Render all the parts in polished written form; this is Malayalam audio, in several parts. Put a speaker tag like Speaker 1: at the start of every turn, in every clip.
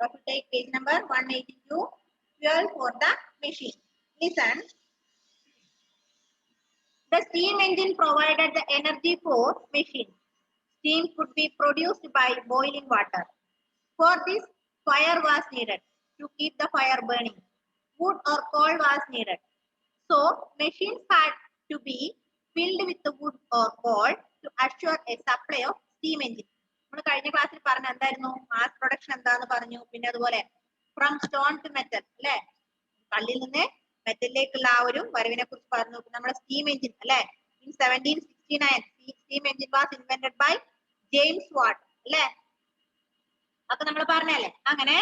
Speaker 1: to take page number 182, fuel for the machine. Listen. The steam engine provided the energy for machine. Steam could be produced by boiling water. For this, fire was needed to keep the fire burning. Wood or coal was needed. So, machines had to be filled with the wood or coal to assure a supply of steam engine. നമ്മൾ കഴിഞ്ഞ ക്ലാസ്സിൽ പറഞ്ഞ എന്തായിരുന്നു മാസ് പ്രൊഡക്ഷൻ എന്താന്ന് പറഞ്ഞു. പിന്നെ അതുപോലെ ഫ്രം സ്റ്റോൺ ടു മെറ്റൽ അല്ലെ, കല്ലിൽ നിന്ന് മെറ്റലിലേക്കുള്ള ആ ഒരു വരവിനെ കുറിച്ച് പറഞ്ഞു. നമ്മുടെ സ്റ്റീം എഞ്ചിൻ അല്ലെ, in 1769 steam engine was invented by James Watt അല്ലെ. അപ്പൊ നമ്മൾ പറഞ്ഞല്ലേ അങ്ങനെ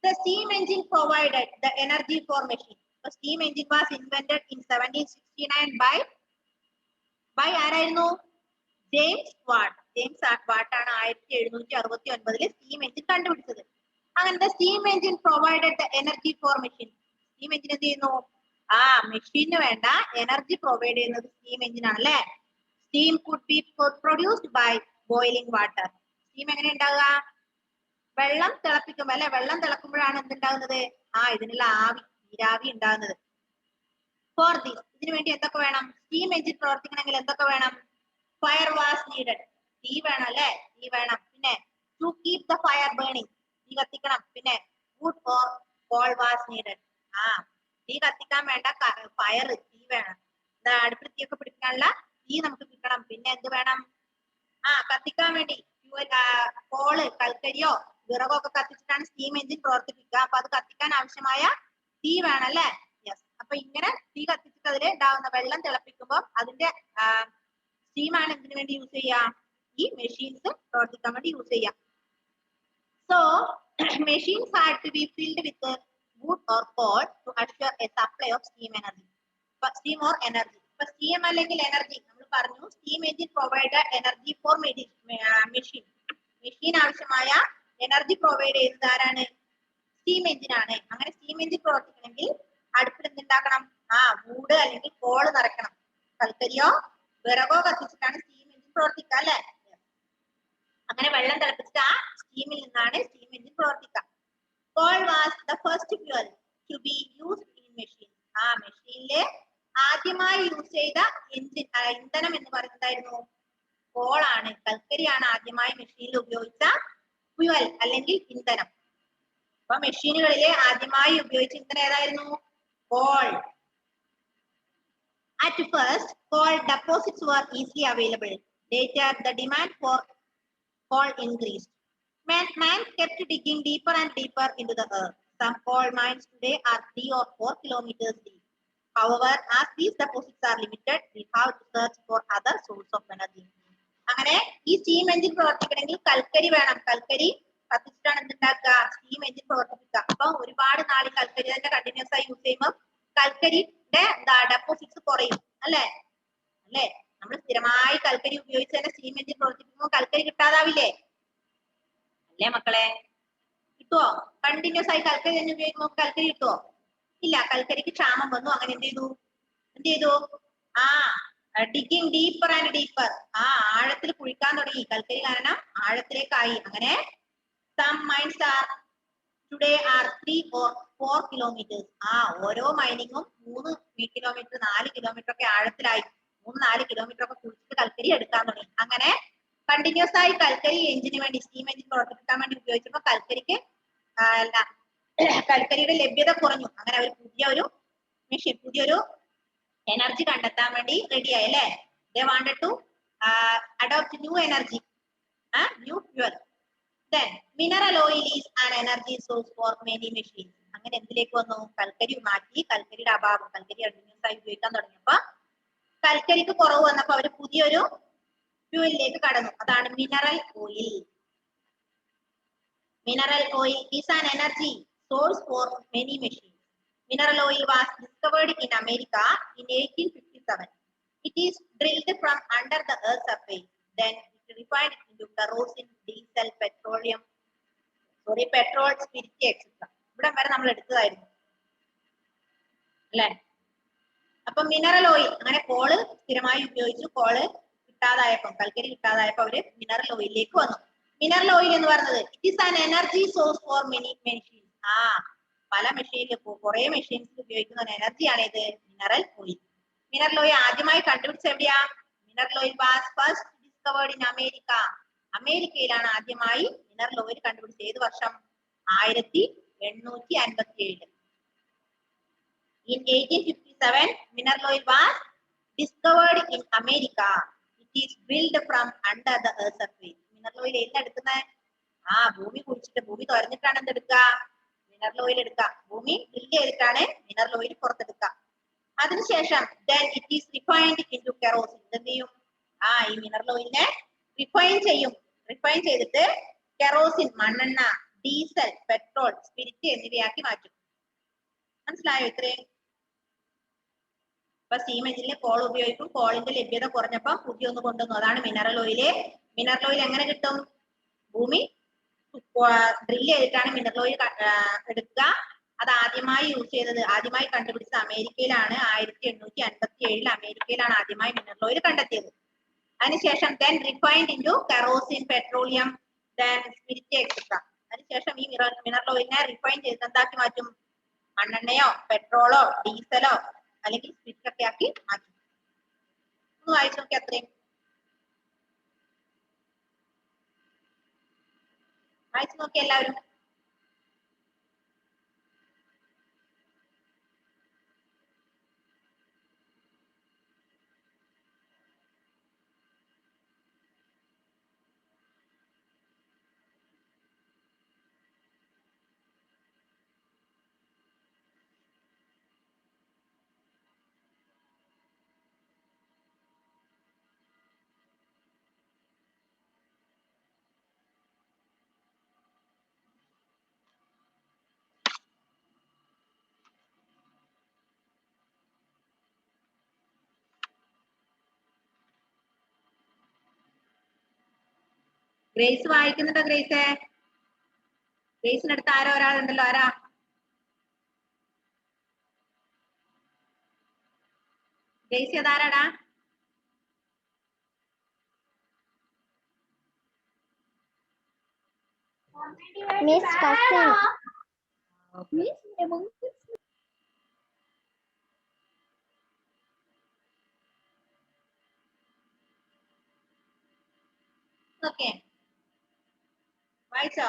Speaker 1: the steam engine provided the energy for machine. The steam engine was invented in 1769 by ആരായിരുന്നു? James Watt. ജെയിംസ് വാട്ട് ആണ് 1769 സ്റ്റീം എഞ്ചിൻ കണ്ടുപിടിച്ചത്. അങ്ങനെ the steam engine provided the energy for machine. Steam engine എന്ത് ചെയ്യുന്നു? മെഷീന് വേണ്ട എനർജി പ്രൊവൈഡ് ചെയ്യുന്നത് സ്റ്റീം എഞ്ചിൻ ആണല്ലേ. Steam could be produced by boiling water. Steam എങ്ങനെ ഉണ്ടാവുക? വെള്ളം തിളപ്പിക്കുമ്പോ അല്ലെ, വെള്ളം തിളക്കുമ്പോഴാണ് എന്തുണ്ടാകുന്നത്? ഇതിനുള്ള ആവി, നീരാവി ഉണ്ടാകുന്നത്. ഫോർ ദിസ്, ഇതിനു വേണ്ടി എന്തൊക്കെ വേണം? സ്റ്റീം എഞ്ചിൻ പ്രവർത്തിക്കണമെങ്കിൽ എന്തൊക്കെ വേണം? ഫയർ വാസ് നീഡഡ്, തീ വേണം അല്ലെ, തീ വേണം. പിന്നെ to keep the fire burning, തീ കത്തിക്കണം. പിന്നെ wood or coal was needed, തീ കത്തിക്കാൻ വേണ്ട ഫയർ, തീ വേണം. അടുപ്പിൽ തീയൊക്കെ പിടിക്കാനുള്ള തീ നമുക്ക് കിട്ടണം. പിന്നെ എന്ത് വേണം? കത്തിക്കാൻ വേണ്ടി കോള്, കൽക്കരിയോ വിറകോ ഒക്കെ കത്തിച്ചിട്ടാണ് സ്റ്റീം എഞ്ചിൻ പ്രവർത്തിപ്പിക്കുക. അപ്പൊ അത് കത്തിക്കാൻ ആവശ്യമായ തീ വേണം അല്ലെ. യെസ്. അപ്പൊ ഇങ്ങനെ തീ കത്തിച്ചിട്ട് അതിൽ ഉണ്ടാവുന്ന വെള്ളം തിളപ്പിക്കുമ്പോൾ അതിന്റെ സ്റ്റീമാണ് എന്തിനു വേണ്ടി യൂസ് ചെയ്യുക? ഈ മെഷീൻസ് പ്രവർത്തിക്കാൻ വേണ്ടി യൂസ് ചെയ്യാം. So machines had to be filled with wood or coal to assure a supply of steam energy. Steam or energy. ഇപ്പൊ സ്റ്റീം അല്ലെങ്കിൽ എനർജി നമ്മൾ പറഞ്ഞു. Steam engine provide energy for machine. Machine ആവശ്യമായ എനർജി പ്രൊവൈഡ് ചെയ്യുന്നത് ആരാണ്? സ്റ്റീം എഞ്ചിൻ ആണ്. അങ്ങനെ സ്റ്റീം എഞ്ചിൻ പ്രവർത്തിക്കണമെങ്കിൽ അടുപ്പിൽ എന്തുണ്ടാക്കണം? വൂഡ് അല്ലെങ്കിൽ കോള് നിറയ്ക്കണം. കൽക്കരിയോ വിറകോ കത്തിച്ചിട്ടാണ് സ്റ്റീം എഞ്ചിൻ പ്രവർത്തിക്കുക അല്ലെ. അങ്ങനെ വെള്ളം തിളപ്പിച്ചിട്ട് ആ സ്റ്റീമിൽ നിന്നാണ് സ്റ്റീം എഞ്ചിൻ പ്രവർത്തിക്കുക. Coal was the first fuel to be used in machine. മെഷീനിലെ ആദ്യമായി യൂസ് ചെയ്ത ഇന്ധനം എന്ന് പറയുന്നതായിരുന്നു കോളാണ്. കൽക്കരിയാണ് ആദ്യമായി മെഷീനിൽ ഉപയോഗിച്ച ഫ്യൂവൽ അല്ലെങ്കിൽ ഇന്ധനം. അപ്പൊ മെഷീനുകളിലെ ആദ്യമായി ഉപയോഗിച്ച ഇന്ധനം ഏതായിരുന്നു? Call. At first, coal deposits were easily available. Later, the demand for coal increased. Man kept digging deeper and deeper into the earth. Some coal mines today are 3 or 4 kilometers deep. However, as these deposits are limited, we have to search for other sources of energy. അങ്ങനെ ഈ സ്റ്റീം എഞ്ചിൻ പ്രവർത്തിക്കണമെങ്കിൽ കൽക്കരി വേണം. കൽക്കരി കത്തിച്ചിട്ടാണ് എന്തുണ്ടാക്കുക? സ്റ്റീം എഞ്ചിൻ പ്രവർത്തിപ്പിക്കുക. അപ്പൊ ഒരുപാട് നാള് കൽക്കരി തന്നെ കണ്ടിന്യൂസ് ആയി യൂസ് ചെയ്യുമ്പോൾ കൽക്കരിയുടെ ഡെപ്പോസിറ്റ്സ് കുറയും അല്ലെ. നമ്മൾ സ്ഥിരമായി കൽക്കരി ഉപയോഗിച്ച് തന്നെ സ്റ്റീം എഞ്ചിൻ പ്രവർത്തിപ്പിക്കുമ്പോൾ കൽക്കരി കിട്ടാതാവില്ലേ അല്ലേ മക്കളെ? കിട്ടുവോ? കണ്ടിന്യൂസ് ആയി കൽക്കരി തന്നെ ഉപയോഗിക്കുമ്പോൾ കൽക്കരി കിട്ടുവോ? ഇല്ല, കൽക്കരിക്ക് ക്ഷാമം വന്നു. അങ്ങനെ എന്ത് ചെയ്തു? ഡിഗിങ് ഡീപ്പർ ആൻഡ് ഡീപ്പർ, ആഴത്തിൽ കുഴിക്കാൻ തുടങ്ങി. കൽക്കരി കാരണം ആഴത്തിലേക്കായി. അങ്ങനെ some mines are today are 3 or 4 kilometers. ഓരോ മൈനിങ്ങും 3 കിലോമീറ്റർ 4 കിലോമീറ്റർ ഒക്കെ ആഴത്തിലായി. 3-4 കിലോമീറ്റർ ഒക്കെ കുഴിച്ചിട്ട് കൽക്കരി എടുക്കാൻ തുടങ്ങി. അങ്ങനെ കണ്ടിന്യൂസ് ആയി കൽക്കരി എഞ്ചിന് വേണ്ടി, സ്റ്റീം എഞ്ചിൻ പ്രവർത്തിപ്പിക്കാൻ വേണ്ടി ഉപയോഗിച്ചപ്പോ കൽക്കരിയുടെ ലഭ്യത കുറഞ്ഞു. അങ്ങനെ അവർ പുതിയൊരു മെഷീൻ, പുതിയൊരു എനർജി കണ്ടെത്താൻ വേണ്ടി റെഡിയായി അല്ലെ. They wanted to adopt new energy, new fuel. Then mineral oil is an energy source for many machines. അങ്ങനെ എന്തിലേക്ക് വന്നു? കൽക്കരി മാറ്റി. കൽക്കരിയുടെ അഭാവം, കൽക്കരി കണ്ടിന്യൂസ് ആയി ഉപയോഗിക്കാൻ തുടങ്ങിയപ്പോ കൽക്കരിക്ക് കുറവ് വന്നപ്പോ അവര് പുതിയൊരു ഫ്യൂവലിലേക്ക് കടന്നു. അതാണ് mineral oil. Mineral oil is an energy source for many machines. Mineral oil was discovered in America in 1857. It is drilled from under the earth's surface. Then it refined into kerosene, diesel, petrol, spirit, etc. ഇവിടെ വരെ നമ്മൾ എടുത്തതായിരുന്നു അല്ലെ. അപ്പൊ മിനറൽ ഓയിൽ, അങ്ങനെ കോള് സ്ഥിരമായി ഉപയോഗിച്ചു. കോള് കിട്ടാതായപ്പോ, കൽക്കരി കിട്ടാതായപ്പോ അവര് മിനറൽ ഓയിലിലേക്ക് വന്നു. മിനറൽ ഓയിൽ എന്ന് പറയുന്നത് it is an energy source for many machines. പല മെഷീനിൽ കുറെ മെഷീൻസ് ഉപയോഗിക്കുന്ന ഒരു എനർജിയാണ് ഇത് മിനറൽ ഓയിൽ. മിനറൽ ഓയിൽ ആദ്യമായി കണ്ടുപിടിച്ച എവിടെയാ? Mineral oil was first discovered in America. അമേരിക്കയിലാണ് ആദ്യമായി മിനറൽ ഓയിൽ കണ്ടുപിടിച്ചത്. ഏത് വർഷം? 1857. In 1857, mineral oil was discovered in America. It is built from under the earth surface. Mineral oil എന്തെടുക്കുന്നത്? ഭൂമി കുഴിച്ചിട്ട് ഭൂമി തുറന്നിട്ടാണ് എന്തെടുക്കുക? മിനറൽ ഓയിൽ എടുക്കുക. ഭൂമി ഡ്രിൽ ചെയ്തിട്ടാണ് മിനറൽ ഓയിൽ പുറത്തെടുക്കുക. അതിനുശേഷം then it is refined into kerosene. എന്ത് ചെയ്യും? ഈ മിനറൽ ഓയിലിനെ റിഫൈൻ ചെയ്യും. റിഫൈൻ ചെയ്തിട്ട് കെറോസിൻ, മണ്ണെണ്ണ, ഡീസൽ, പെട്രോൾ, സ്പിരിറ്റ് എന്നിവയാക്കി മാറ്റും. മനസ്സിലായോ ഇത്രയും? ഇപ്പൊ സ്റ്റീം എഞ്ചിനിൽ കോൾ ഉപയോഗിക്കും. കോളിന്റെ ലഭ്യത കുറഞ്ഞപ്പോ പുതിയൊന്ന് കൊണ്ടുവന്നു. അതാണ് മിനറൽ ഓയില്. മിനറൽ ഓയിൽ എങ്ങനെ കിട്ടും? ഭൂമി ഡ്രിൽ ചെയ്തിട്ടാണ് മിനറൽ ഓയിൽ എടുക്കുക. അത് ആദ്യമായി യൂസ് ചെയ്തത്, ആദ്യമായി കണ്ടുപിടിച്ചത് അമേരിക്കയിലാണ്. 1857 അമേരിക്കയിലാണ് ആദ്യമായി മിനറൽ ഓയിൽ കണ്ടെത്തിയത്. അതിനുശേഷം then refined into kerosene, petroleum, then spirit etc. അതിനുശേഷം ഈ മിനറൽ ഓയിലിനെ റിഫൈൻ ചെയ്ത് എന്താക്കി മാറ്റും? മണ്ണെണ്ണയോ പെട്രോളോ ഡീസലോ അല്ലെങ്കിൽ സ്പിരിറ്റ് ഒക്കെ ആക്കി മാറ്റും. ഒന്ന് വായിച്ചു നോക്കി. അത്രയും വായിച്ചു നോക്കി എല്ലാവരും. ഗ്രേസ് വായിക്കുന്നുണ്ടോ? ഗ്രേസിനടുത്ത് ആരോ ഒരാളുണ്ടല്ലോ. ആരാ? ഗ്രേസി അതാരാടാ?
Speaker 2: Miss cousin.
Speaker 1: ഓക്കെ, വായിച്ചോ?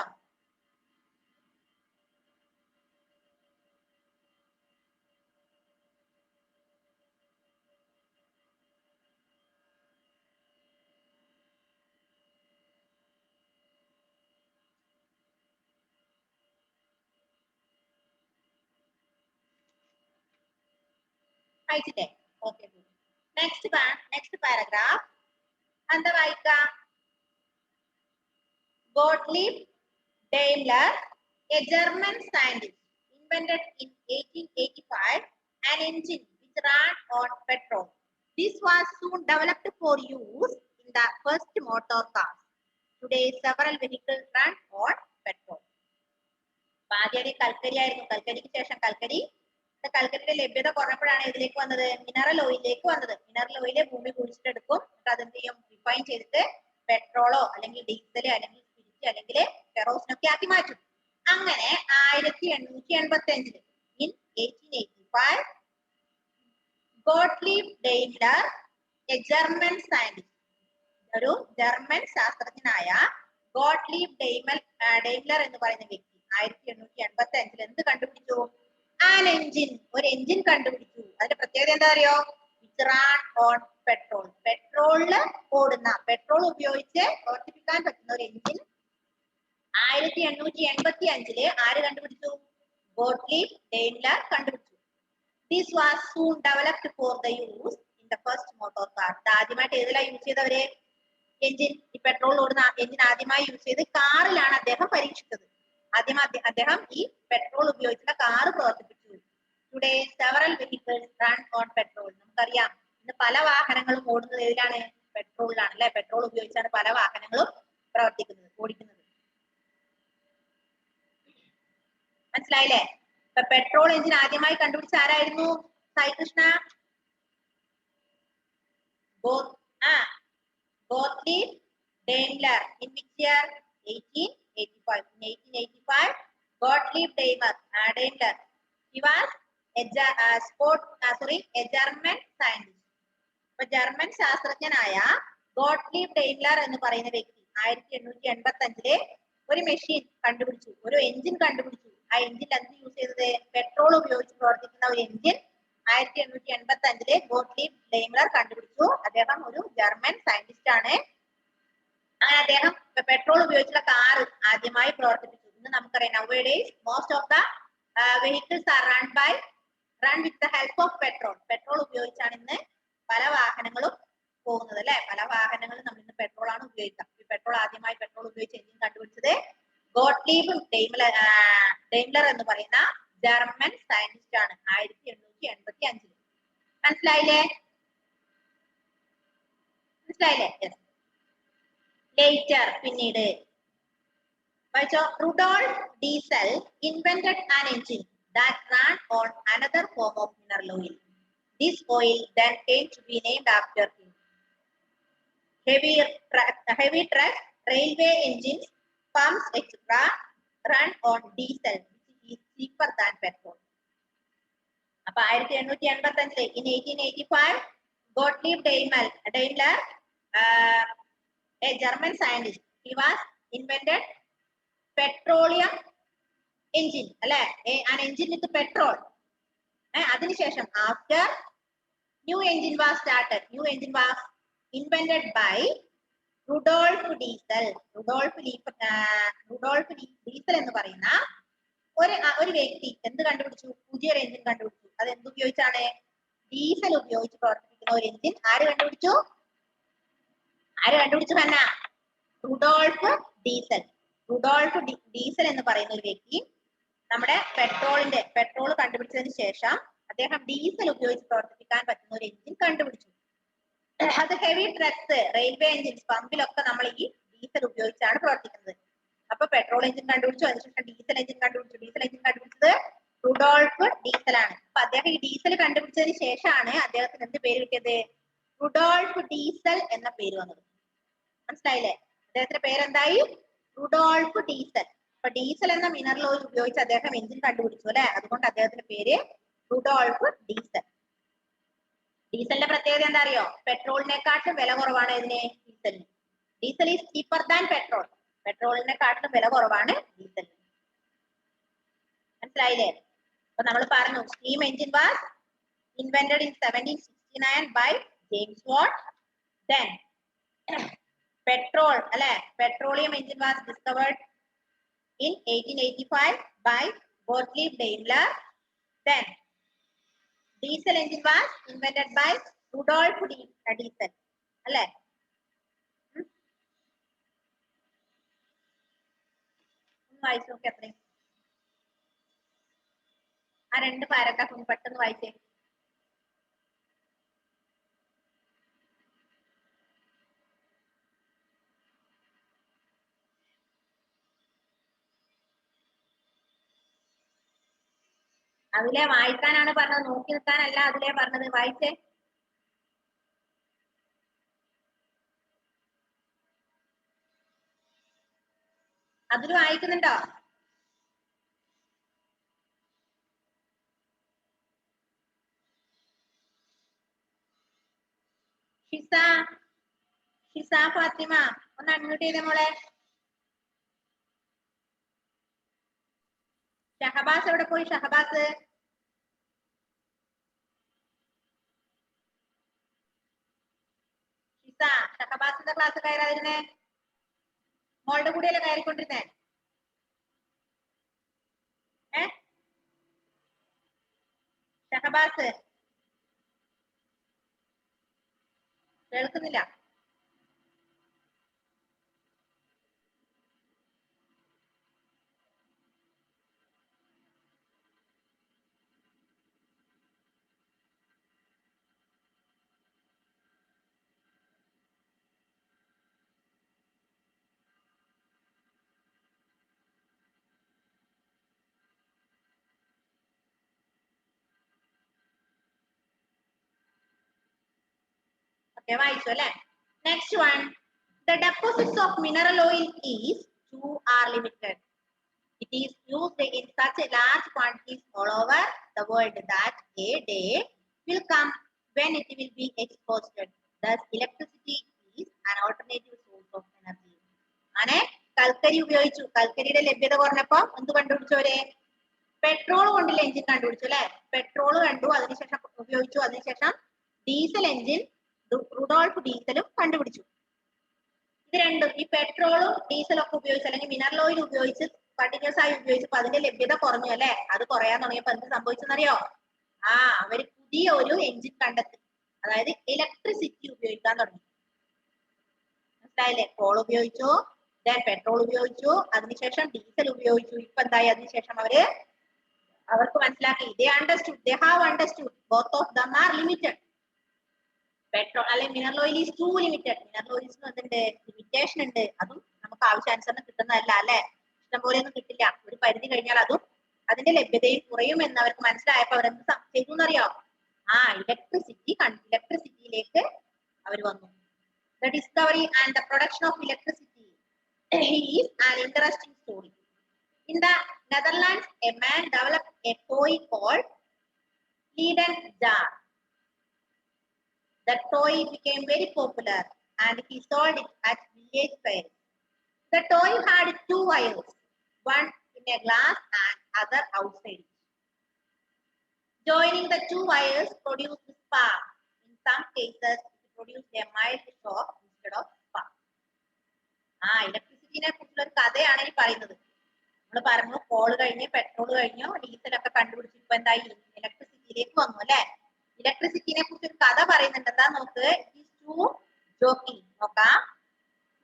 Speaker 1: വായിച്ചിട്ടേ? ഓക്കെ, നെക്സ്റ്റ് പാരഗ്രാഫ് എന്താ വായിക്ക? Gottlieb Daimler, a German scientist, invented in 1885 an engine which ran on petrol. This was soon developed for use in the first motor cars. Today, several vehicles run on petrol. ആദ്യം കൽക്കരി ആയിരുന്നു. കൽക്കരിക്ക് ശേഷം കൽക്കരിയുടെ ലഭ്യത കുറഞ്ഞപ്പോഴാണ് ഇതിലേക്ക് വന്നത്? മിനറൽ ഓയിലിലേക്ക് വന്നത്. മിനറൽ ഓയില് ഭൂമി കുഴിച്ചിട്ടെടുക്കും. എന്നിട്ട് അതെന്ത് ചെയ്യും? റിഫൈൻ ചെയ്തിട്ട് പെട്രോളോ അല്ലെങ്കിൽ ഡീസല് അല്ലെങ്കിൽ സ്പിരിറ്റ് അല്ലെങ്കിൽ കെറോസിനൊക്കെ ആക്കി മാറ്റും. അങ്ങനെ 1885 in 1885 Gottlieb Daimler, a German scientist, ഒരു ജർമ്മൻ ശാസ്ത്രജ്ഞനായ ഗോട്ട്ലീബ് ഡെയ്മ്ലർ എന്ന് പറയുന്ന വ്യക്തി 1885 എന്ത് കണ്ടുപിടിച്ചു? ആൻ എഞ്ചിൻ, ഒരു എഞ്ചിൻ കണ്ടുപിടിച്ചു. അതിന്റെ പ്രത്യേകത എന്താ അറിയോ? വിച്ച് റാൻ ഓൺ പെട്രോൾ, പെട്രോളില് ഓടുന്ന, പെട്രോൾ ഉപയോഗിച്ച് പ്രവർത്തിപ്പിക്കാൻ പറ്റുന്ന ഒരു എഞ്ചിൻ 1885 ആര് കണ്ടുപിടിച്ചു? ഗോട്ട്ലീബ് ഡെയ്മ്ലർ കണ്ടുപിടിച്ചു. This was soon developed for the use in the first motor car. ആദ്യമായിട്ട് ഏതിലാണ് യൂസ് ചെയ്തവര്? എഞ്ചിൻ, ഈ പെട്രോൾ ഓടുന്ന എഞ്ചിൻ ആദ്യമായി യൂസ് ചെയ്ത് കാറിലാണ് അദ്ദേഹം പരീക്ഷിച്ചത്. അദ്ദേഹം ഈ പെട്രോൾ ഉപയോഗിച്ചുള്ള കാറ് പ്രവർത്തിപ്പിച്ചു. Today several vehicles run on petrol. നമുക്കറിയാം ഇന്ന് പല വാഹനങ്ങളും ഓടുന്നത് ഏതിലാണ്? പെട്രോളിലാണ് അല്ലെ? പെട്രോൾ ഉപയോഗിച്ചാണ് പല വാഹനങ്ങളും ഓടിക്കുന്നത്. മനസ്സിലായില്ലേ? ഇപ്പൊ പെട്രോൾ എഞ്ചിൻ ആദ്യമായി കണ്ടുപിടിച്ച ആരായിരുന്നു? Sai Krishna? Gottlieb Daimler. In which year? 1885. In 1885, Gottlieb Daimler, he was a German scientist. അപ്പൊ ജർമ്മൻ ശാസ്ത്രജ്ഞനായ ഗോട്ട്ലീബ് ഡെയ്മ്ലർ എന്ന് പറയുന്ന വ്യക്തി 1885 ഒരു മെഷീൻ കണ്ടുപിടിച്ചു, ഒരു എഞ്ചിൻ കണ്ടുപിടിച്ചു. ആ എഞ്ചിൻ എന്ത് യൂസ് ചെയ്തത്? പെട്രോൾ ഉപയോഗിച്ച് പ്രവർത്തിക്കുന്ന ഒരു എഞ്ചിൻ 1885 ഗോട്ട്ലീബ് ഡെയ്മ്ലർ കണ്ടുപിടിച്ചു. അദ്ദേഹം ഒരു ജർമ്മൻ സയന്റിസ്റ്റ് ആണ്. അങ്ങനെ അദ്ദേഹം പെട്രോൾ ഉപയോഗിച്ചുള്ള കാർ ആദ്യമായി പ്രവർത്തിപ്പിച്ചു. ഇന്ന് നമുക്കറിയാം nowadays most of the vehicles are run with the help of petrol. Petrol ഉപയോഗിച്ചാണ് ഇന്ന് പല വാഹനങ്ങളും പോകുന്നത് അല്ലെ. പല വാഹനങ്ങളും നമ്മൾ ഇന്ന് പെട്രോൾ ആണ് ഉപയോഗിക്കുക. ഈ പെട്രോൾ ആദ്യമായി പെട്രോൾ ഉപയോഗിച്ച് എഞ്ചിൻ കണ്ടുപിടിച്ചത് ഗോട്ട്ലീബ് ഡെയ്മ്ലർ എന്ന് പറയുന്ന ജർമ്മൻ സയന്റിസ്റ്റ് ആണ് 1885. മനസ്സിലായില്ലേ? ലേറ്റർ പിന്നീട് Rudolf Diesel invented an engine that ran on another form of mineral oil. This oil then came to be named after him. Heavy trucks, railway engines, pumps, etc. run on diesel, which is cheaper than petrol. അപ്പോൾ 1885 in 1885 Gottlieb Daimler, a German scientist, he was invented petroleum engine അല്ലെ, an engine with petrol. അതിനുശേഷം after new engine was started, new engine was invented by Rudolf Diesel. Rudolf Diesel എന്ന് പറയുന്ന ഒരു വ്യക്തി എന്ത് കണ്ടുപിടിച്ചു? പുതിയൊരു എഞ്ചിൻ കണ്ടുപിടിച്ചു. അത് എന്ത് ഉപയോഗിച്ചാണ്? ഡീസൽ ഉപയോഗിച്ച് പ്രവർത്തിപ്പിക്കുന്ന ഒരു എഞ്ചിൻ ആര് കണ്ടുപിടിച്ചു? ഹന്ന? Rudolf Diesel. റുഡോൾഫ് ഡീസൽ എന്ന് പറയുന്ന ഒരു വ്യക്തി നമ്മുടെ പെട്രോൾ കണ്ടുപിടിച്ചതിന് ശേഷം അദ്ദേഹം ഡീസൽ ഉപയോഗിച്ച് പ്രവർത്തിപ്പിക്കാൻ പറ്റുന്ന ഒരു എഞ്ചിൻ കണ്ടുപിടിച്ചു. അത് ഹെവി ട്രക്സ്, റെയിൽവേ എഞ്ചിൻസ്, പമ്പിലൊക്കെ നമ്മൾ ഈ ഡീസൽ ഉപയോഗിച്ചാണ് പ്രവർത്തിക്കുന്നത്. അപ്പൊ പെട്രോൾ എഞ്ചിൻ കണ്ടുപിടിച്ചു, അതിനുശേഷം ഡീസൽ എഞ്ചിൻ കണ്ടുപിടിച്ചു. ഡീസൽ എഞ്ചിൻ കണ്ടുപിടിച്ചത് റുഡോൾഫ് ഡീസൽ ആണ്. അപ്പൊ അദ്ദേഹം ഈ ഡീസൽ കണ്ടുപിടിച്ചതിന് ശേഷമാണ് അദ്ദേഹത്തിന് എന്ത് പേര് കിട്ടിയത്? റുഡോൾഫ് ഡീസൽ എന്ന പേര് വന്നത്. മനസ്സിലായില്ലേ? അദ്ദേഹത്തിന്റെ പേരെന്തായി? Rudolf Diesel. അപ്പൊ ഡീസൽ എന്ന മിനറൽ ഓയിൽ ഉപയോഗിച്ച് അദ്ദേഹം എഞ്ചിൻ കണ്ടുപിടിച്ചു അല്ലെ. അതുകൊണ്ട് അദ്ദേഹത്തിന്റെ പേര് റുഡോൾഫ് ഡീസൽ. ഡീസലിന്റെ പ്രത്യേകത എന്താ അറിയോ? പെട്രോളിനെക്കാട്ടും വില കുറവാണ് ഇതിന്, ഡീസലിന്. Diesel is cheaper than petrol. പെട്രോളിനെക്കാട്ടും വില കുറവാണ് ഡീസലിന്. മനസ്സിലായില്ലേ? അപ്പൊ നമ്മൾ പറഞ്ഞു steam engine was invented in 1769 by James Watt. Then petrol അല്ലെ, petroleum engine was discovered in 1885 by Gottlieb Daimler. Then diesel engine was invented by Rudolf Diesel. അല്ലേ? വായിച്ചു നോക്കി അത്രയും. ആ 2 പാരഗ്രാഫ് ഒന്ന് പെട്ടെന്ന് വായിച്ചേ. അതിലെ വായിക്കാനാണ് പറഞ്ഞത്, നോക്കി നിൽക്കാനല്ല അതിലെ പറഞ്ഞത്. വായിച്ചേ. അതിൽ വായിക്കുന്നുണ്ടോ? ഷിസ ഫാത്തിമ ഒന്ന് അൺമ്യൂട്ട് ചെയ്തേ മോളെ. ഷഹബാസ് എവിടെ പോയി? ഷഹബാസ് ഷഹബാസിന്റെ ക്ലാസ് കയറാതിരുന്നേ? മോളുടെ കൂടെയല്ലേ കയറിക്കൊണ്ടിരുന്നേ? ഷഹബാസ് കേൾക്കുന്നില്ല. വായിച്ചു അല്ലെ. Next one, the deposits of mineral oil is two are limited. It is used in such a large quantities all over the world that a day will come when it will be exhausted. Thus, electricity is an alternative source of energy. അങ്ങനെ കൽക്കരി ഉപയോഗിച്ചു, കൽക്കരിയുടെ ലഭ്യത കുറഞ്ഞപ്പോ എന്ത് കണ്ടുപിടിച്ചവരെ? പെട്രോൾ കൊണ്ടുള്ള എഞ്ചിൻ കണ്ടുപിടിച്ചു അല്ലെ? പെട്രോൾ കണ്ടു, അതിനുശേഷം ഉപയോഗിച്ചു, അതിനുശേഷം ഡീസൽ എഞ്ചിൻ റുഡോൾഫ് ഡീസലും കണ്ടുപിടിച്ചു. ഇത് രണ്ടും ഈ പെട്രോളും ഡീസലും ഒക്കെ ഉപയോഗിച്ച് അല്ലെങ്കിൽ മിനറൽ ഓയിൽ ഉപയോഗിച്ച് കണ്ടിന്യൂസ് ആയി ഉപയോഗിച്ചപ്പോ അതിന്റെ ലഭ്യത കുറഞ്ഞു അല്ലെ? അത് കുറയാൻ തുടങ്ങിയപ്പോ എന്ത് സംഭവിച്ചെന്നറിയോ? അവര് പുതിയ ഒരു എഞ്ചിൻ കണ്ടെത്തി, അതായത് ഇലക്ട്രിസിറ്റി ഉപയോഗിക്കാൻ തുടങ്ങി. മനസ്സിലായില്ലേ? കോൾ ഉപയോഗിച്ചു, ദെൻ പെട്രോൾ ഉപയോഗിച്ചു, അതിനുശേഷം ഡീസൽ ഉപയോഗിച്ചു. ഇപ്പൊ എന്തായി? അതിനുശേഷം അവർക്ക് മനസ്സിലാക്കി, they have understood both of them are limited. Petrol അല്ലെങ്കിൽ mineral oil is too limited. Mineral ഓയിൽസിന് എന്തുണ്ട്? ലിമിറ്റേഷൻ ഉണ്ട്. അതും നമുക്ക് ആവശ്യാനുസരണം കിട്ടുന്നതല്ല അല്ലെ? ഇഷ്ടംപോലെ ഒന്നും കിട്ടില്ല. ഒരു പരിധി കഴിഞ്ഞാൽ അതും അതിന്റെ ലഭ്യതയും കുറയും എന്ന് അവർക്ക് മനസ്സിലായപ്പോ അവരെന്ത് ചെയ്തു എന്നറിയോ? ഇലക്ട്രിസിറ്റിയിലേക്ക് അവർ വന്നു. The discovery and the production of electricity is an interesting story. In the Netherlands, a man developed a toy called Leyden jar. The toy became very popular and he sold it at village fairs. The toy had two wires, one in a glass and other outside. Joining the two wires produced spark. In some cases, it produced a mild shock instead of spark. ഇലക്ട്രിസിറ്റിനെ കുറിച്ചുള്ള ഒരു കഥയാണ് ഈ പറയുന്നത്. നമ്മൾ പറഞ്ഞു കോൾ കഴിഞ്ഞ് പെട്രോൾ കഴിഞ്ഞു ഡീസൽ ഒക്കെ കണ്ടുപിടിച്ചു, ഇപ്പൊ എന്തായി? ഇലക്ട്രിസിറ്റിയിലേക്ക് വന്നു അല്ലെ? ഇലക്ട്രിസിറ്റിനെ കുറിച്ച് ഒരു കഥ പറയുന്നുണ്ട്. എന്താ നോക്ക്, നോക്കാം.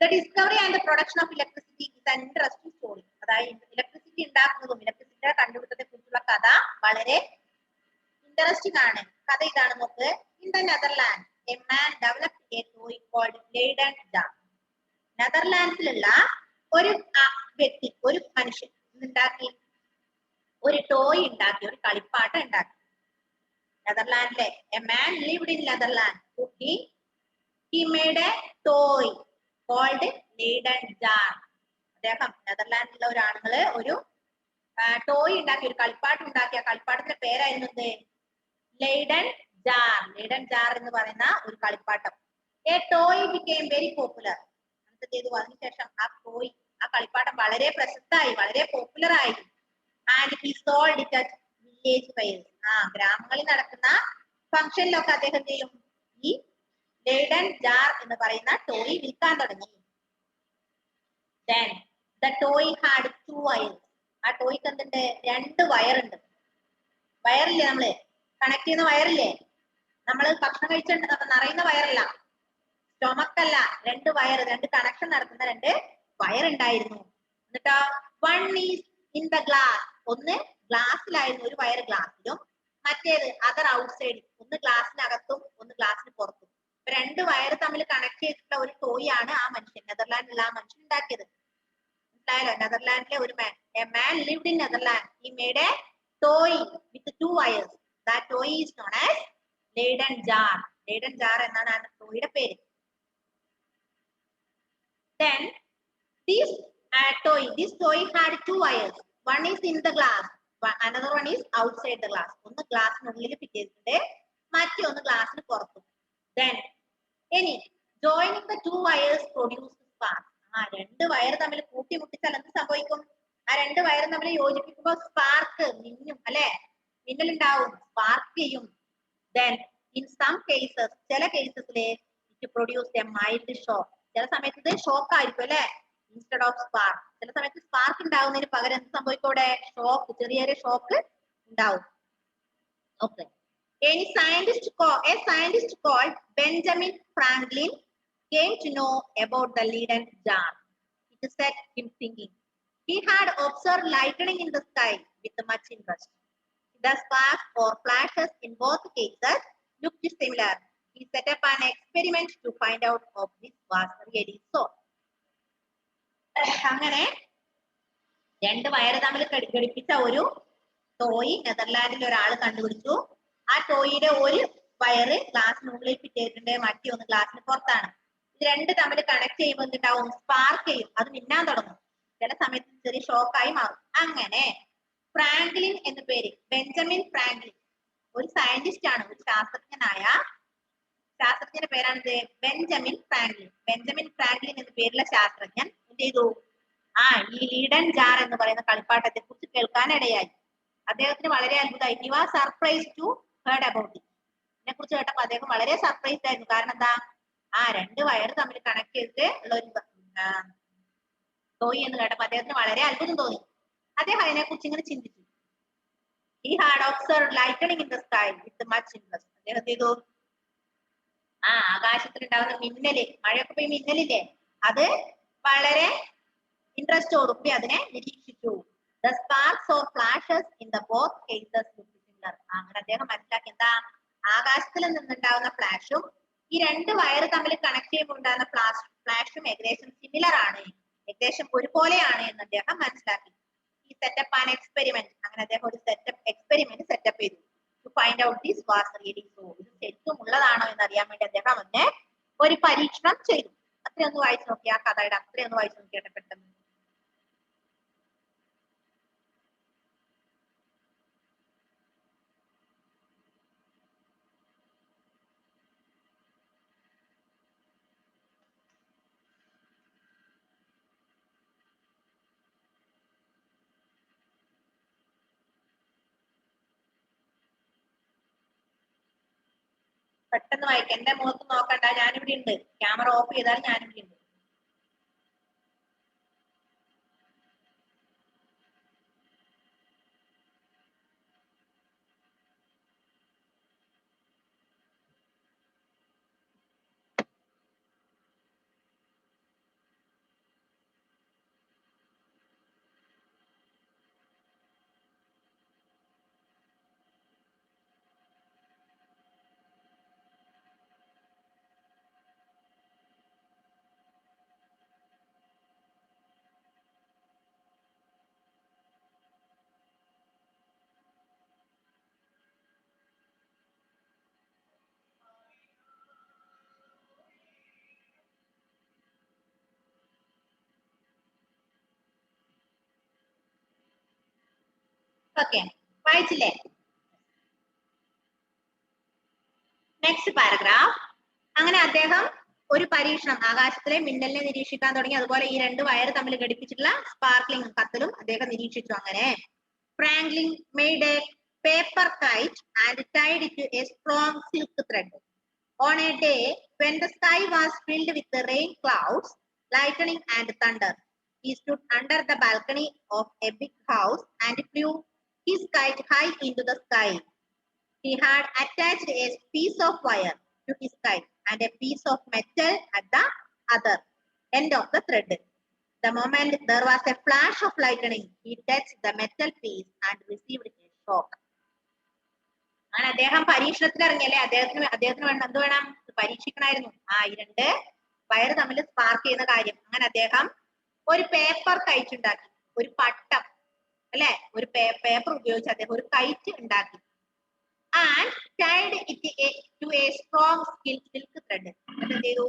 Speaker 1: The discovery and the production of electricity is an interesting story. അതായത് ഇലക്ട്രിസിറ്റി ഉണ്ടാക്കുന്നതും ഇലക്ട്രിസിറ്റിയുടെ കണ്ടുപിടുത്തത്തെ കുറിച്ചുള്ള കഥ വളരെ ഇൻട്രസ്റ്റിംഗ് ആണ്. കഥ ഇതാണ് നോക്ക്. In the Netherlands, a man developed a toy called Leyden jar. നെതർലാൻഡ്സിലുള്ള ഒരു വ്യക്തി, ഒരു മനുഷ്യൻ ഉണ്ടാക്കി ഒരു ടോയ് ഉണ്ടാക്കി, ഒരു കളിപ്പാട്ടം ഉണ്ടാക്കി. നെതർലാൻഡിലെ a man lived in Netherlands. He made a toy called Leyden jar. അദ്ദേഹം നെതർലാൻഡിലുള്ള ഒരാളുകള് ഒരു ടോയ് ഉണ്ടാക്കി, ഒരു കളിപ്പാട്ടം ഉണ്ടാക്കി. ആ കളിപ്പാട്ടത്തിന്റെ പേരായിരുന്നു എന്ത്? Leyden jar. Leyden jar എന്ന് പറയുന്ന ഒരു കളിപ്പാട്ടം. A toy became very popular. എന്ത് ചെയ്തു? അതിനുശേഷം ആ ടോയ്, ആ കളിപ്പാട്ടം വളരെ പ്രശസ്തമായി, വളരെ പോപ്പുലർ ആയി. And he sold it at village fairs. ഗ്രാമങ്ങളിൽ നടക്കുന്ന ഫംഗ്ഷനിലൊക്കെ അദ്ദേഹം ചെയ്യും ഈ Leyden jar എന്ന് പറയുന്ന ടോയ് വിൽക്കാൻ തുടങ്ങി. Then the toy had two wires. ആ ടോയ്ക്ക് എന്തുണ്ട്? രണ്ട് വയറുണ്ട്. വയറില്ലേ, നമ്മള് കണക്ട് ചെയ്യുന്ന വയറില്ലേ? നമ്മള് ഭക്ഷണം കഴിച്ചിട്ടുണ്ട് നിറയുന്ന വയറല്ല, സ്റ്റൊമക്ക് അല്ല, രണ്ട് വയർ, രണ്ട് കണക്ഷൻ നടത്തുന്ന രണ്ട് വയറുണ്ടായിരുന്നു. എന്നിട്ടോ one is in the glass. ഒന്ന് ഗ്ലാസ്സിലായിരുന്നു, ഒരു വയർ ഗ്ലാസ്സിലും, മറ്റേത് അതർ ഔട്ട്സൈഡ്, ഒന്ന് ഗ്ലാസ്സിനകത്തും ഒന്ന് ഗ്ലാസ്സിന് പുറത്തും. ഇപ്പൊ രണ്ട് വയർ തമ്മിൽ കണക്ട് ചെയ്തിട്ടുള്ള ഒരു ടോയ് ആണ് ആ മനുഷ്യൻ, നെതർലാൻഡിലുള്ള ആ മനുഷ്യൻ ഉണ്ടാക്കിയത്. മനസ്സിലായല്ലോ? നെതർലാൻഡിലെ ഒരു man, a man lived in Netherland. He made a toy with two wires. That toy is known as Leyden jar. Leyden jar എന്നാണ് ആ ടോയുടെ പേര്. Then this toy had two wires. One is in the glass, another one is outside the glass. ഒന്ന് ഗ്ലാസിനുള്ളിൽ ഫിറ്റ് ചെയ്തിട്ടുണ്ട്, മറ്റേ ഒന്ന് ഗ്ലാസിന് പുറത്തും. Then joining the two wires produced spark. രണ്ട് വയർ തമ്മിൽ കൂട്ടിമുട്ടിച്ചാൽ എന്ത് സംഭവിക്കും? ആ രണ്ട് വയർ തമ്മിൽ യോജിപ്പിക്കുമ്പോൾ സ്പാർക്ക്, മിന്നും അല്ലെ? മിന്നൽ ഉണ്ടാവും, സ്പാർക്ക് ചെയ്യും. Then in some cases, ചില കേസസില് it produced a mild shock. ചില സമയത്ത് ഇത് ഷോക്ക് ആയിരിക്കും അല്ലെ? Instead of spark. ചില സമയത്ത് സ്പാർക്ക് ഉണ്ടാവുന്നതിന് പകരം എന്ത് സംഭവിക്കും? അവിടെ ഷോക്ക്, ചെറിയൊരു ഷോക്ക് ഉണ്ടാവും. Okay. A scientist called Benjamin Franklin came to know about the Leyden jar. It set him thinking. He had observed lightning in the sky with much interest. The sparks or flashes in both cases looked similar. He set up an experiment to find out if this was really so. അങ്ങനെ രണ്ട് വയറ് തമ്മിൽ ഘടിപ്പിച്ച ഒരു ടോയ് നെതർലാൻഡിൽ ഒരാൾ കണ്ടുപിടിച്ചു. ആ ടോയിയുടെ ഒരു വയറ് ഗ്ലാസിനുള്ളിൽ ഫിറ്റ് ചെയ്തിട്ടുണ്ട്, മറ്റേ ഒന്ന് ഗ്ലാസിന് പുറത്താണ്. ഇത് രണ്ട് തമ്മിൽ കണക്ട് ചെയ്യുമ്പോൾ എന്തുണ്ടാവും? സ്പാർക്ക് ചെയ്യും, അത് മിന്നാൻ തുടങ്ങും. ചില സമയത്ത് ചെറിയ ഷോക്കായി മാറും. അങ്ങനെ ഫ്രാങ്ക്ലിൻ എന്ന പേര്, ബെഞ്ചമിൻ ഫ്രാങ്ക്ലിൻ ഒരു സയന്റിസ്റ്റ് ആണ്, ഒരു ശാസ്ത്രജ്ഞന്റെ പേരാണിത് ബെഞ്ചമിൻ ഫ്രാങ്ക്ലിൻ. ബെഞ്ചമിൻ ഫ്രാങ്ക്ലിൻ എന്ന പേരുള്ള ശാസ്ത്രജ്ഞൻ എന്ത് ചെയ്തു? ഈ ലീഡൻ ജാർ എന്ന് പറയുന്ന കളിപ്പാട്ടത്തെ കുറിച്ച് കേൾക്കാനിടയായി. അദ്ദേഹത്തിന് വളരെ അത്ഭുതമായി. He was surprise to heard about it. ഇതിനെ കുറിച്ച് കേട്ടപ്പോൾ അദ്ദേഹം വളരെ സർപ്രൈസ്ഡ് ആയിരുന്നു. കാരണം എന്താ? രണ്ട് വയർ തമ്മിൽ കണക്ട് ചെയ്തിട്ട് ഉള്ള ഒരു ടോയ് എന്ന് കേട്ടപ്പോൾ അദ്ദേഹത്തിന് വളരെ അത്ഭുതം തോന്നി. അദ്ദേഹം അതിനെ കുറിച്ച് ഇങ്ങനെ ചിന്തിച്ചു. He had observed lightning in the sky with much interest. അദ്ദേഹം എന്ത് ചെയ്തു? ആകാശത്തിൽ ഉണ്ടാകുന്ന മിന്നല്, മഴയൊക്കെ പോയി മിന്നലില്ലേ, അത് വളരെ ഇൻട്രസ്റ്റോടുകൂടി അതിനെ നിരീക്ഷിച്ചു. The sparks or flashes in the both cases looked similar. അങ്ങനെ അദ്ദേഹം മനസ്സിലാക്കി എന്താ? ആകാശത്തിൽ നിന്നുണ്ടാകുന്ന ഫ്ലാഷും ഈ രണ്ട് വയറ് തമ്മിൽ കണക്ട് ചെയ്യുമ്പോൾ ഉണ്ടാകുന്ന ഫ്ലാഷും ഏകദേശം സിമിലർ ആണ്, ഏകദേശം ഒരുപോലെയാണ് എന്ന് അദ്ദേഹം മനസ്സിലാക്കി. ഈ സെറ്റപ്പ് ആൻ എക്സ്പെരിമെന്റ്. അങ്ങനെ അദ്ദേഹം ഒരു എക്സ്പെരിമെന്റ് സെറ്റപ്പ് ചെയ്തു. To find out this was really so. ഇത് ശരിക്കും ഉള്ളതാണോ എന്ന് അറിയാൻ വേണ്ടി അദ്ദേഹം അതിനെ ഒരു പരീക്ഷണം ചെയ്തു. അത്രയൊന്ന് വായിച്ചു നോക്കി, ആ കഥയുടെ അത്രയൊന്ന് വായിച്ചു നോക്കിയാട്ടെ പെട്ടെന്ന്. പെട്ടെന്ന് വായിക്കാം. എന്റെ മുഖത്ത് നോക്കണ്ട, ഞാനിവിടെ ഉണ്ട്. ക്യാമറ ഓഫ് ചെയ്താൽ ഞാനിവിടെ ഉണ്ട്. ഓക്കെ, വായിച്ചില്ലേ? Next paragraph. അങ്ങനെ അദ്ദേഹം ഒരു പരീക്ഷണം, ആകാശത്തിലെ മിന്നലിനെ നിരീക്ഷിക്കാൻ തുടങ്ങി. അതുപോലെ ഈ രണ്ട് വയർ തമ്മിൽ ഘടിപ്പിച്ചിട്ടുള്ള സ്പാർക്ലിംഗ് കത്തലും അദ്ദേഹം നിരീക്ഷിച്ചു. അങ്ങനെ Franklin made a paper kite and tied it to a strong silk thread. On a day when the sky was filled with the rain clouds, lightning and thunder, he stood under the balcony of a big house and flew his kite high into the sky. He had attached a piece of wire to his kite and a piece of metal at the other end of the thread. The moment there was a flash of lightning, he touched the metal piece and received a shock. അങ്ങനെ അദ്ദേഹം പരീക്ഷണത്തിൽ ഇറങ്ങിയല്ലേ, അദ്ദേഹത്തിന് വേണ്ട എന്ത് വേണം? പരീക്ഷിക്കണമായിരുന്നു. ഈ രണ്ട് വയറ് തമ്മിൽ സ്പാർക്ക് ചെയ്യുന്ന കാര്യം. അങ്ങനെ അദ്ദേഹം ഒരു പേപ്പർ കൈറ്റ് ഉണ്ടാക്കി, ഒരു പട്ടം അല്ലെ, ഒരു പേപ്പർ ഉപയോഗിച്ച് അദ്ദേഹം ഒരു കൈറ്റ് ഉണ്ടാക്കി. And tied it to a strong silk thread. എന്നിട്ട് എന്ത് ചെയ്തു?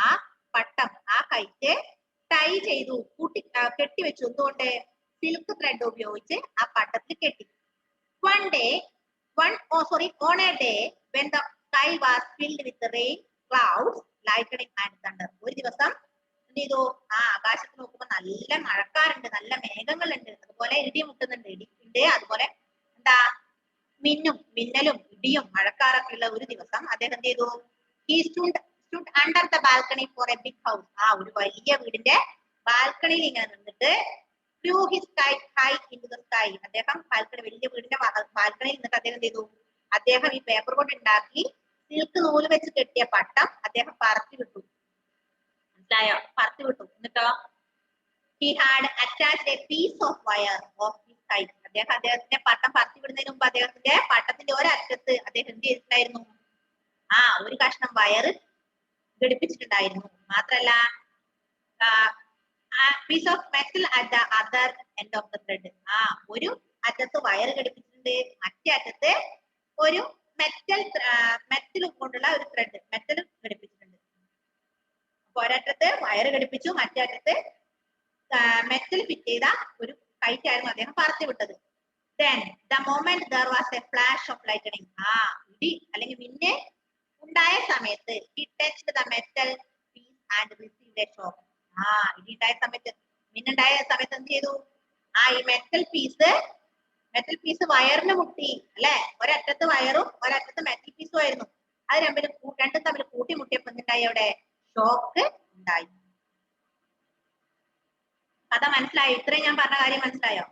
Speaker 1: ആ പട്ടം, ആ കൈറ്റ് ടൈ ചെയ്തു, കെട്ടിവെച്ചു. എന്തുകൊണ്ട്? സിൽക്ക് ത്രെഡ് ഉപയോഗിച്ച് ആ പട്ടത്തിൽ കെട്ടി. On a day when the sky was filled with rain, clouds, lightning and thunder. ഒരു ദിവസം എന്ത് ചെയ്തു? ആകാശത്ത് നോക്കുമ്പോൾ നല്ല മഴക്കാറുണ്ട്, നല്ല മേഘങ്ങളുണ്ട്, അതുപോലെ ഇടി മുട്ടുന്നുണ്ട്, ഇടിയുണ്ട്, അതുപോലെ എന്താ മിന്നലും ഇടിയും മഴക്കാറൊക്കെ ഉള്ള ഒരു ദിവസം അദ്ദേഹം എന്ത് ചെയ്തു? He stood under the balcony for a big house. ഒരു വലിയ വീടിന്റെ ബാൽക്കണിയിൽ ഇങ്ങനെ നിന്നിട്ട് flew his kite high into the sky. അദ്ദേഹം വലിയ വീടിന്റെ ബാൽക്കണിയിൽ നിന്നിട്ട് അദ്ദേഹം എന്ത് ചെയ്തു? അദ്ദേഹം ഈ പേപ്പർ കൊണ്ട് ഉണ്ടാക്കി സിൽക്ക് നൂല് വെച്ച് കെട്ടിയ പട്ടം അദ്ദേഹം പറത്തി വിട്ടു. മനസ്സിലായോ? പറത്തി വിട്ടു. എന്നിട്ടോ he had attached a piece of wire of his kite. അദ്ദേഹത്തിന്റെ പട്ടം പറത്തി വിടുന്നതിന് മുമ്പ് അദ്ദേഹത്തിന്റെ പട്ടത്തിന്റെ ഒരറ്റത്ത് അദ്ദേഹം എന്ത് ചെയ്തിട്ടുണ്ടായിരുന്നു? ഒരു കഷ്ണം വയറ് ഘടിപ്പിച്ചിട്ടുണ്ടായിരുന്നു. മാത്രല്ല piece of metal at the other end of the thread. ഒരു അറ്റത്ത് വയർ ഘടിപ്പിച്ചിട്ടുണ്ട്, മറ്റേ അറ്റത്ത് ഒരു മെറ്റൽ കൊണ്ടുള്ള ഒരു ത്രെഡ്, മെറ്റൽ ഘടിപ്പിച്ചിട്ടുണ്ട്. ഒരറ്റത്ത് വയർ ഘടിപ്പിച്ചു, മറ്റേ അറ്റത്ത് മെറ്റൽ ഫിറ്റ് ചെയ്ത ഒരു കൈറ്റ് ആയിരുന്നു അദ്ദേഹം പറത്തി വിട്ടത്. Then the moment there was a flash of lightning, ഇടി അല്ലെങ്കിൽ മിന്നെ ഉണ്ടായ സമയത്ത് he touched the metal piece and received a shock. ഇടി ഉണ്ടായ സമയത്ത്, മിന്നുണ്ടായ സമയത്ത് എന്ത് ചെയ്തു? ഈ മെറ്റൽ പീസ് വയറിന് മുട്ടി അല്ലെ. ഒരറ്റത്ത് വയറും ഒരറ്റത്ത് മെറ്റൽ പീസും ആയിരുന്നു. അത് രണ്ടും തമ്മിൽ കൂട്ടിമുട്ടിയപ്പോ എന്തുണ്ടായി? അവിടെ ഷോക്ക് ഉണ്ടായി. കഥ മനസ്സിലായോ? ഇത്രയും ഞാൻ പറഞ്ഞ കാര്യം മനസ്സിലായോ?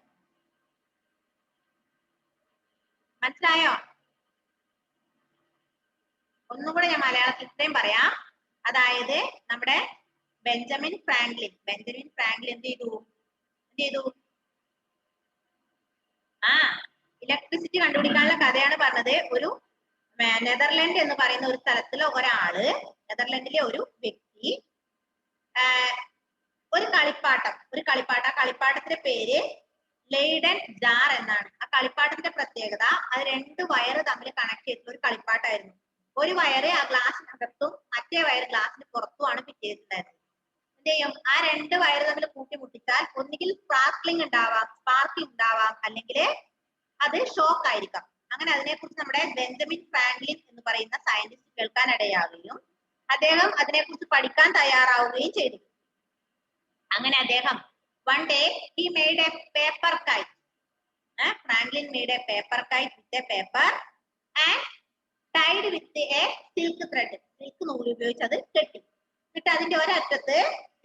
Speaker 1: ഒന്നും കൂടെ ഞാൻ മലയാളത്തിൽ ഇത്രയും പറയാം. അതായത് നമ്മുടെ ബെഞ്ചമിൻ ഫ്രാങ്ക്ലിൻ എന്ത് ചെയ്തു? ഇലക്ട്രിസിറ്റി കണ്ടുപിടിക്കാനുള്ള കഥയാണ് പറഞ്ഞത്. ഒരു നെതർലൻഡ് എന്ന് പറയുന്ന ഒരു സ്ഥലത്തിലെ നെതർലൻഡിലെ ഒരു വ്യക്തി ഒരു കളിപ്പാട്ടത്തിന്റെ പേര് ലെയ്ഡൻ ജാർ എന്നാണ്. ആ കളിപ്പാട്ടത്തിന്റെ പ്രത്യേകത, അത് 2 വയറ് തമ്മിൽ കണക്ട് ചെയ്തിട്ടുള്ള ഒരു കളിപ്പാട്ടായിരുന്നു. ഒരു വയറ് ആ ഗ്ലാസിനകത്തും മറ്റേ വയറ് ഗ്ലാസിന് പുറത്തുമാണ് ഫിറ്റ് ചെയ്തിട്ടുണ്ടായിരുന്നത്. എന്ത് ചെയ്യും? ആ 2 വയറ് തമ്മിൽ കൂട്ടിമുട്ടിച്ചാൽ ഒന്നുകിൽ സ്പാർക്കിംഗ് ഉണ്ടാവാം, അല്ലെങ്കിൽ അത് ഷോക്ക് ആയിരിക്കാം. അങ്ങനെ അതിനെക്കുറിച്ച് നമ്മുടെ ബെഞ്ചമിൻ ഫ്രാങ്ക്ലിൻ എന്ന് പറയുന്ന സയന്റിസ്റ്റ് കേൾക്കാനിടയാവുകയും അദ്ദേഹം അതിനെക്കുറിച്ച് പഠിക്കാൻ തയ്യാറാവുകയും ചെയ്തു. അങ്ങനെ അദ്ദേഹം one day he made a paper kite. Franklin made a paper kite with a paper and tied with a silk thread. silk നൂല് ഉപയോഗിച്ച് അത് കെട്ടി. എന്നിട്ട് അതിന്റെ ഒരറ്റത്ത്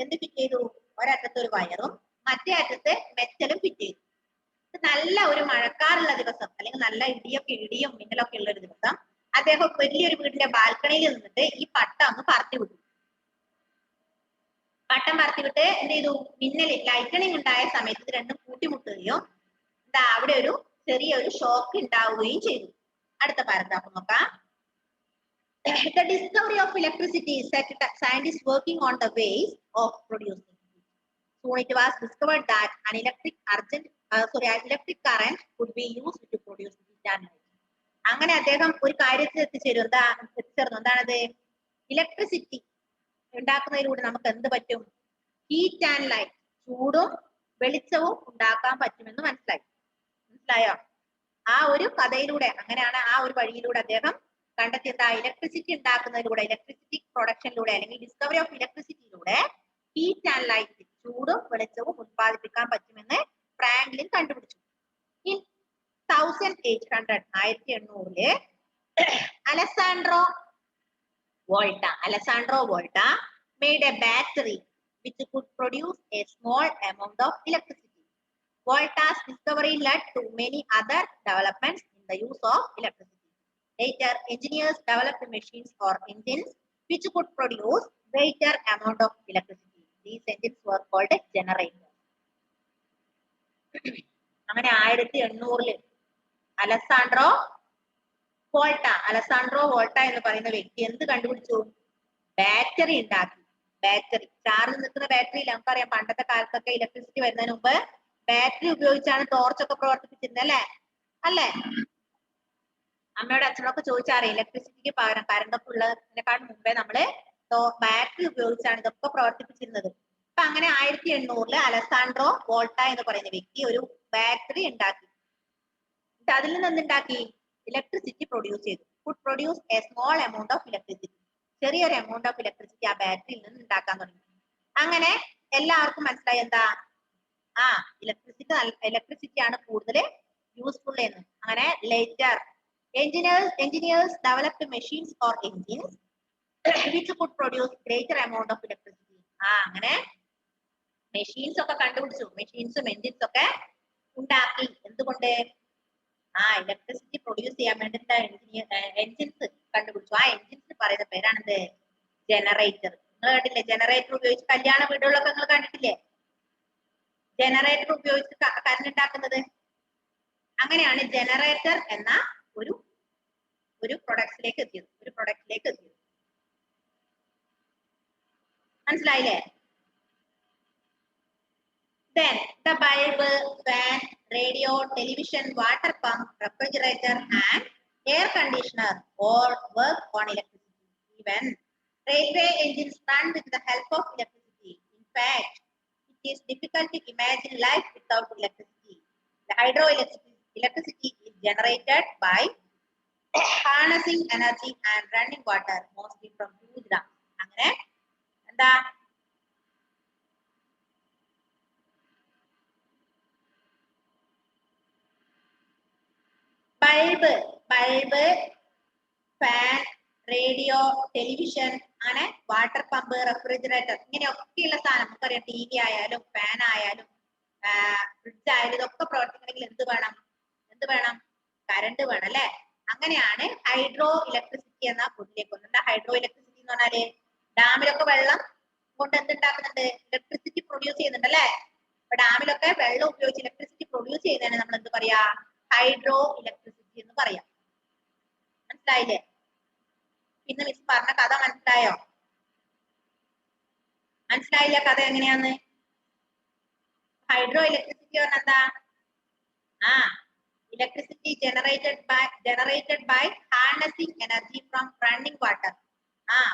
Speaker 1: എന്ത് ഫിറ്റ് ചെയ്തു? ഒരറ്റത്ത് ഒരു വയറും മറ്റേ അറ്റത്ത് മെറ്റലും ഫിറ്റ് ചെയ്തു. നല്ല ഒരു മഴക്കാറുള്ള ദിവസം, അല്ലെങ്കിൽ നല്ല ഇടിയും മിന്നലൊക്കെ ഉള്ള ഒരു ദിവസം, അദ്ദേഹം വലിയൊരു വീടിന്റെ ബാൽക്കണിയിൽ നിന്നിട്ട് ഈ പട്ടം അങ്ങ് പറത്തി വിട്ടു. എന്ത് ചെയ്തു? ലൈറ്റണിങ് ഉണ്ടായ സമയത്ത് ഇത് രണ്ടും കൂട്ടിമുട്ടുകയും അവിടെ ഒരു ചെറിയൊരു ഷോക്ക് ഉണ്ടാവുകയും ചെയ്തു. അടുത്ത പാരഗ്രാഫ് നോക്കാം. The discovery of electricity set scientists working on the ways of producing it. Soon it was discovered that an electric current could be used to produce heat and light. അങ്ങനെ അദ്ദേഹം ഒരു കാര്യത്തിൽ എത്തിച്ചേർന്നു. എന്താണത്? ഇലക്ട്രിസിറ്റി ഉണ്ടാക്കുന്നതിലൂടെ നമുക്ക് എന്ത് പറ്റും? ഹീറ്റ് ആൻഡ് ലൈറ്റ്, ചൂടും വെളിച്ചവും ഉണ്ടാക്കാൻ പറ്റുമെന്ന് മനസ്സിലായോ? ആ ഒരു കഥയിലൂടെ, അങ്ങനെയാണ് ആ ഒരു വഴിയിലൂടെ അദ്ദേഹം കണ്ടെത്തിയത്. ഇലക്ട്രിസിറ്റി ഉണ്ടാക്കുന്നതിലൂടെ, ഇലക്ട്രിസിറ്റി പ്രൊഡക്ഷനിലൂടെ, അല്ലെങ്കിൽ ഡിസ്കവറി ഓഫ് ഇലക്ട്രിസിറ്റിയിലൂടെ ഹീറ്റ് ആൻഡ് ലൈറ്റ്, ചൂടും വെളിച്ചവും ഉത്പാദിപ്പിക്കാൻ പറ്റുമെന്ന് ഫ്രാങ്ക്ലിൻ കണ്ടുപിടിച്ചു. In 1800 Alessandro Volta made a battery which could produce a small amount of electricity. Volta's discovery led to many other developments in the use of electricity. Later, engineers developed machines or engines which could produce greater amount of electricity. These engines were called generators. അങ്ങനെ 1800 അലസാൻഡ്രോ വോൾട്ട എന്ന് പറയുന്ന വ്യക്തി എന്ത് കണ്ടുപിടിച്ചു? ബാറ്ററി ഉണ്ടാക്കി. ചാർജ് നിൽക്കുന്ന ബാറ്ററി, നമുക്കറിയാം പണ്ടത്തെ കാലത്തൊക്കെ ഇലക്ട്രിസിറ്റി വരുന്നതിന് മുമ്പ് ബാറ്ററി ഉപയോഗിച്ചാണ് ടോർച്ചൊക്കെ പ്രവർത്തിപ്പിച്ചിരുന്നത് അല്ലേ? അമ്മയോട് അച്ഛനൊക്കെ ചോദിച്ചറിയാം, ഇലക്ട്രിസിറ്റിക്ക് പകരം കറണ്ടൊക്കെ ഉള്ളതിനെക്കാളും മുമ്പേ നമ്മള് ബാറ്ററി ഉപയോഗിച്ചാണ് ഇതൊക്കെ പ്രവർത്തിപ്പിച്ചിരുന്നത്. അപ്പൊ അങ്ങനെ 1800 അലസാൻഡ്രോ വോൾട്ട എന്ന് പറയുന്ന വ്യക്തി ഒരു ബാറ്ററി ഉണ്ടാക്കി. അതിൽ നിന്ന് എന്തുണ്ടാക്കി? ഇലക്ട്രിസിറ്റി പ്രൊഡ്യൂസ് ചെയ്തു. Could produce A small amount of electricity, ചെറിയൊരു എമൗണ്ട് ഓഫ് ഇലക്ട്രിസിറ്റി ആ ബാറ്ററിയിൽ നിന്ന് ഉണ്ടാക്കാൻ തുടങ്ങി. അങ്ങനെ എല്ലാവർക്കും മനസ്സിലായി എന്താ? ഇലക്ട്രിസിറ്റി ആണ് കൂടുതൽ യൂസ്ഫുൾ എന്ന്. അങ്ങനെ later engineers developed machines or engines which could produce greater amount of electricity. അങ്ങനെ മെഷീൻസ് ഒക്കെ കണ്ടുപിടിച്ചു, മെഷീൻസും എൻജിൻസും ഒക്കെ ഉണ്ടാക്കി. എന്തുകൊണ്ട്? ഇലക്ട്രിസിറ്റി പ്രൊഡ്യൂസ് ചെയ്യാൻ വേണ്ടിട്ട് എൻജിൻസ് കണ്ടുപിടിച്ചു. ആ എൻജിൻസ് പറയുന്ന പേരാണെന്ത്? ജനറേറ്റർ. നിങ്ങൾ കണ്ടില്ലേ? ജനറേറ്റർ ഉപയോഗിച്ച് കല്യാണ വീടുകളിലൊക്കെ നിങ്ങൾ കണ്ടിട്ടില്ലേ? ജനറേറ്റർ ഉപയോഗിച്ച് കറണ്ട് ഉണ്ടാക്കുന്നത്. അങ്ങനെയാണ് ജനറേറ്റർ എന്ന ഒരു പ്രൊഡക്റ്റിലേക്ക് എത്തിയത്. മനസ്സിലായില്ലേ? Then the bulb, fan, radio, television, water pump, refrigerator and air conditioner all work on electricity. Even railway engines run with the help of electricity. In fact, it It is difficult to imagine life without electricity. The hydroelectricity is generated by harnessing energy and running water, mostly from huge dams. അങ്ങനെ എന്താ ബൾബ് ഫാൻ റേഡിയോ ടെലിവിഷൻ അങ്ങനെ വാട്ടർ പമ്പ് റെഫ്രിജറേറ്റർ ഇങ്ങനെയൊക്കെയുള്ള സാധനം നമുക്കറിയാം. ടി വി ആയാലും ഫാൻ ആയാലും ഫ്രിഡ്ജ് ആയാലും ഇതൊക്കെ പ്രവർത്തിക്കണമെങ്കിൽ എന്ത് വേണം കറണ്ട് വേണം അല്ലെ. അങ്ങനെയാണ് ഹൈഡ്രോ ഇലക്ട്രിസിറ്റി എന്ന പൊടിയിലേക്ക് വന്നത്. എന്താ ഹൈഡ്രോ ഇലക്ട്രിസിറ്റി എന്ന് പറഞ്ഞാല് ഡാമിലൊക്കെ വെള്ളം കൊണ്ട് എന്തുണ്ടാക്കുന്നുണ്ട്, ഇലക്ട്രിസിറ്റി പ്രൊഡ്യൂസ് ചെയ്യുന്നുണ്ട് അല്ലെ. അപ്പൊ ഡാമിലൊക്കെ വെള്ളം ഉപയോഗിച്ച് ഇലക്ട്രിസിറ്റി പ്രൊഡ്യൂസ് ചെയ്യുന്നതിന് നമ്മൾ എന്ത് പറയാ, ഹൈഡ്രോ ഇലക്ട്രിസിറ്റി എന്ന് പറയാം. മനസ്സിലായില്ലേ? പിന്നെ മിസ് പറഞ്ഞ കഥ മനസ്സിലായോ? മനസ്സിലായില്ല കഥ എങ്ങനെയാന്ന്? ഹൈഡ്രോ ഇലക്ട്രിസിറ്റി പറഞ്ഞ എന്താ? Electricity generated by harnessing energy from running water.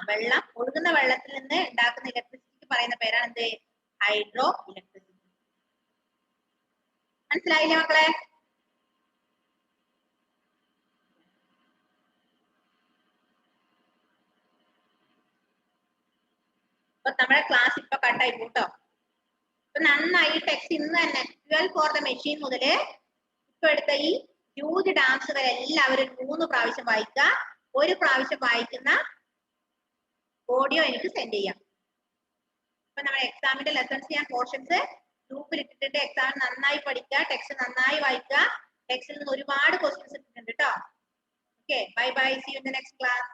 Speaker 1: വെള്ളം ഒഴുകുന്ന വെള്ളത്തിൽ നിന്ന് ഉണ്ടാക്കുന്ന ഇലക്ട്രിസിറ്റിക്ക് പറയുന്ന പേരാണ് എന്ത്, ഹൈഡ്രോ ഇലക്ട്രിസിറ്റി. മനസ്സിലായില്ലേ മക്കളെ? അപ്പൊ നമ്മുടെ ക്ലാസ് ഇപ്പൊ കട്ടായി പോട്ടോ. അപ്പൊ നന്നായി ടെക്സ്റ്റ് ഇന്ന് തന്നെ 12 ഫോർ ദ മെഷീൻ മുതല് ഇപ്പൊ എടുത്ത ഈ ഹ്യൂജ് ഡാംസ് വരെ എല്ലാവരും 3 പ്രാവശ്യം വായിക്കുക. 1 പ്രാവശ്യം വായിക്കുന്ന ഓഡിയോ എനിക്ക് സെൻഡ് ചെയ്യാം. ഇപ്പൊ നമ്മുടെ എക്സാമിന്റെ ലെസൺസ് ഞാൻ പോർഷൻസ് ഗ്രൂപ്പിൽ ഇട്ടിട്ടുണ്ട്. എക്സാം നന്നായി പഠിക്കുക, ടെക്സ്റ്റ് നന്നായി വായിക്കുക. ടെക്സ്റ്റിൽ നിന്ന് ഒരുപാട് ക്വസ്റ്റ്യൻസ് ഇട്ടിട്ടുണ്ട് കേട്ടോ. Okay, bye bye, see you in the next class.